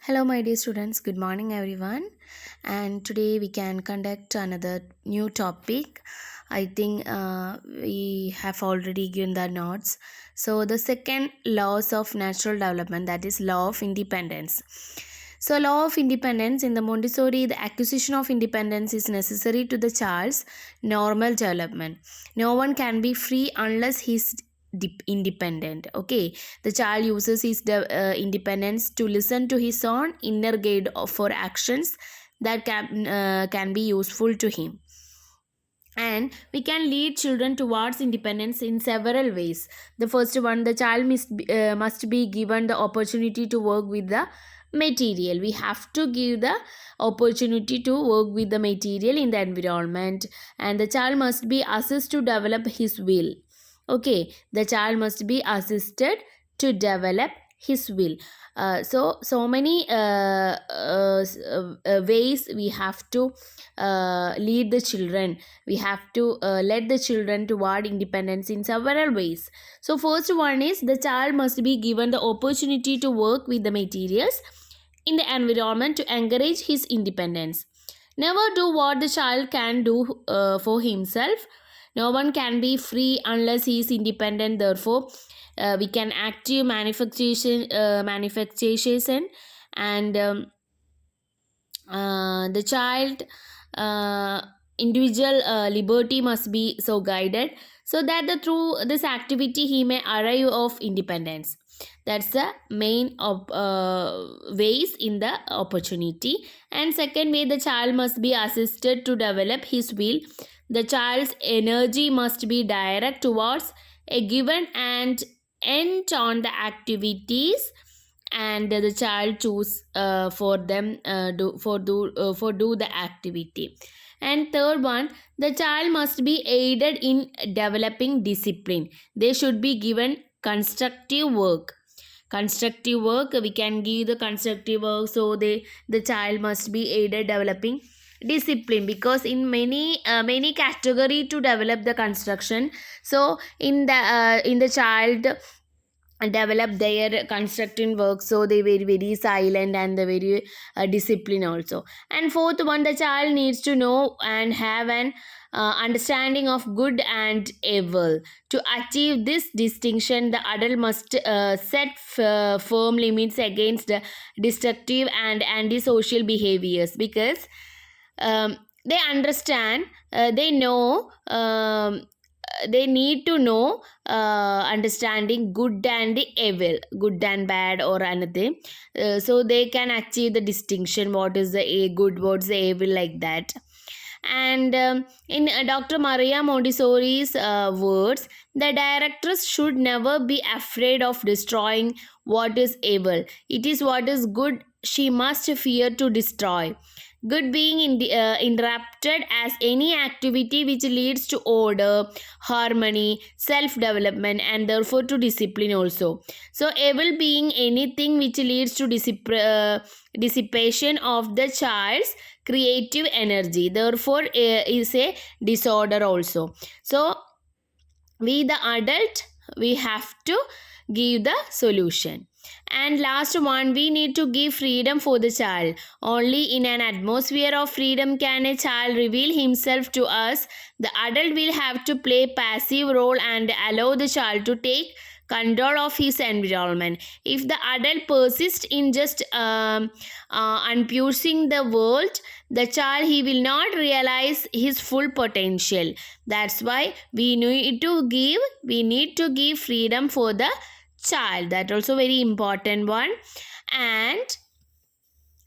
Hello, my dear students. Good morning, everyone. And today we can conduct another new topic. I think we have already given the notes. So, the second laws of natural development, that is law of independence. So, law of independence in the Montessori, the acquisition of independence is necessary to the child's normal development. No one can be free unless he is independent. Okay, the child uses his independence to listen to his own inner guide for actions that can be useful to him, and we can lead children towards independence in several ways. The first one, the child must be given the opportunity to work with the material. We have to give the opportunity to work with the material in the environment, and the child must be assisted to develop his will. Okay, the child must be assisted to develop his will. So many ways we have to lead the children. We have to let the children toward independence in several ways. So first one is, the child must be given the opportunity to work with the materials in the environment to encourage his independence. Never do what the child can do for himself. No one can be free unless he is independent. Therefore, we can active manifestation, and the child individual liberty must be so guided, so that through this activity he may arrive of independence. That's the main ways in the opportunity. And second way, the child must be assisted to develop his will. The child's energy must be direct towards a given and end on the activities, and the child choose for them do the activity. And third one, the child must be aided in developing discipline. They should be given constructive work. We can give the constructive work, so the child must be aided developing discipline, because in many category to develop the construction. So in the child develop their constructing work, so they were very silent and they very disciplined also. And fourth one, the child needs to know and have an understanding of good and evil. To achieve this distinction, the adult must set firm limits against destructive and antisocial behaviors, because they understand, they know, they need to know understanding good and evil, good and bad or anything, so they can achieve the distinction, what is the good, what's the evil, like that. And in Dr. Maria Montessori's words, the directress should never be afraid of destroying what is evil. It is what is good she must fear to destroy. Good being interrupted as any activity which leads to order, harmony, self-development, and therefore to discipline also. So evil being anything which leads to dissipation of the child's creative energy, therefore is a disorder also. So we the adult, we have to give the solution. And last one, we need to give freedom for the child. Only in an atmosphere of freedom can a child reveal himself to us. The adult will have to play passive role and allow the child to take control of his environment. If the adult persists in just unpursuing the world, the child, he will not realize his full potential. That's why we need to give freedom for the child. That also very important one. And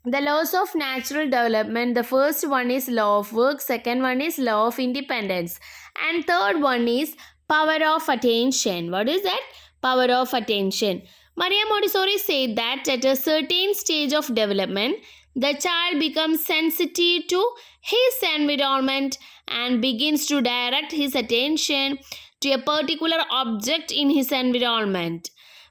the laws of natural development, the first one is law of work, second one is law of independence, and third one is power of attention. What is that? Power of attention. Maria Montessori said that at a certain stage of development, the child becomes sensitive to his environment and begins to direct his attention to a particular object in his environment.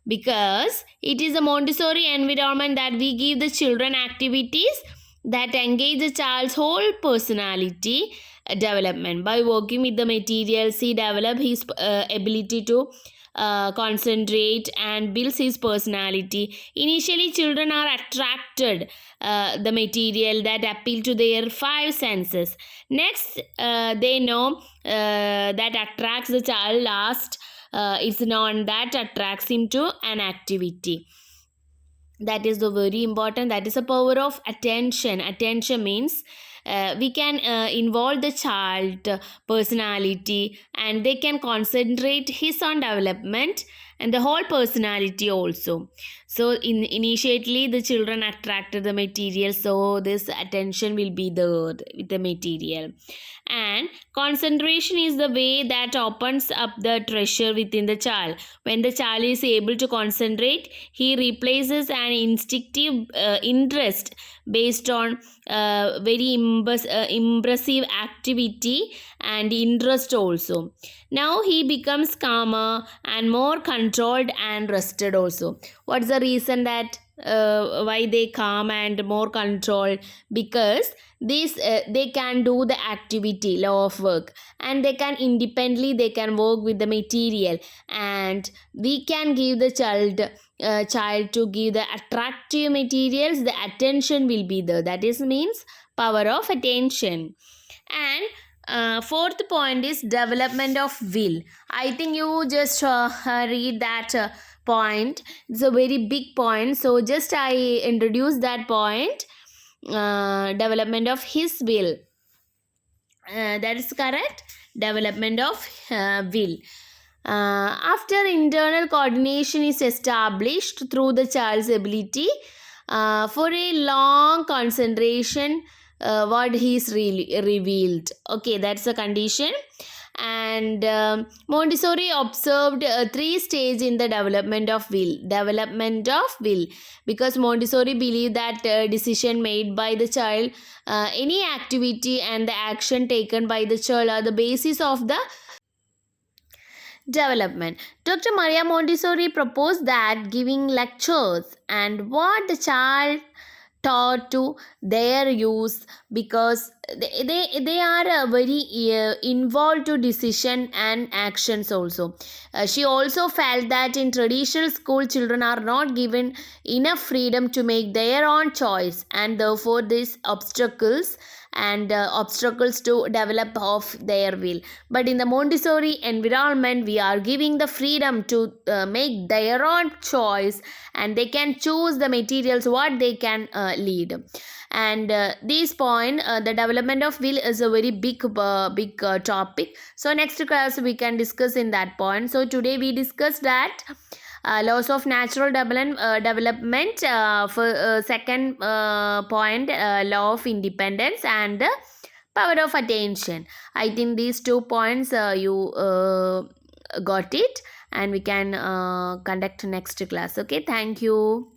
Because it is a Montessori environment that we give the children activities that engage the child's whole personality development. By working with the materials, he develops his ability to concentrate and builds his personality. Initially, children are attracted the material that appeal to their five senses. Next, they know that attracts the child. Last, it's known that attracts him to an activity. That is the very important. That is a power of attention. Attention means we can involve the child personality, and they can concentrate his on development and the whole personality also. So initially the children attracted the material, so this attention will be there with the material. And concentration is the way that opens up the treasure within the child. When the child is able to concentrate, he replaces an instinctive interest based on very impressive activity and interest also. Now he becomes calmer and more controlled and rested also. What's the reason that why they calm and more controlled? Because this they can do the activity law of work, and they can independently they can work with the material, and we can give the child to give the attractive materials. The attention will be there. That is means power of attention. And fourth point is development of will. I think you just read that point. It's a very big point, so just I introduce that point. Development of his will. That is correct. Development of will. After internal coordination is established through the child's ability for a long concentration, what he is really revealed. Okay, that's a condition. And Montessori observed three stages in the development of will. Development of will, because Montessori believed that decision made by the child, any activity and the action taken by the child are the basis of the development. Dr. Maria Montessori proposed that giving lectures and what the child taught to their use, because they are very involved to decision and actions also. She also felt that in traditional school children are not given enough freedom to make their own choice, and therefore these obstacles to develop of their will. But in the Montessori environment, we are giving the freedom to make their own choice, and they can choose the materials what they can lead. And this point, the development of will is a very big topic. So next class we can discuss in that point. So today we discussed that laws of natural development, for second point, law of independence and power of attention. I think these 2 points you got it, and we can conduct next class. Okay, thank you.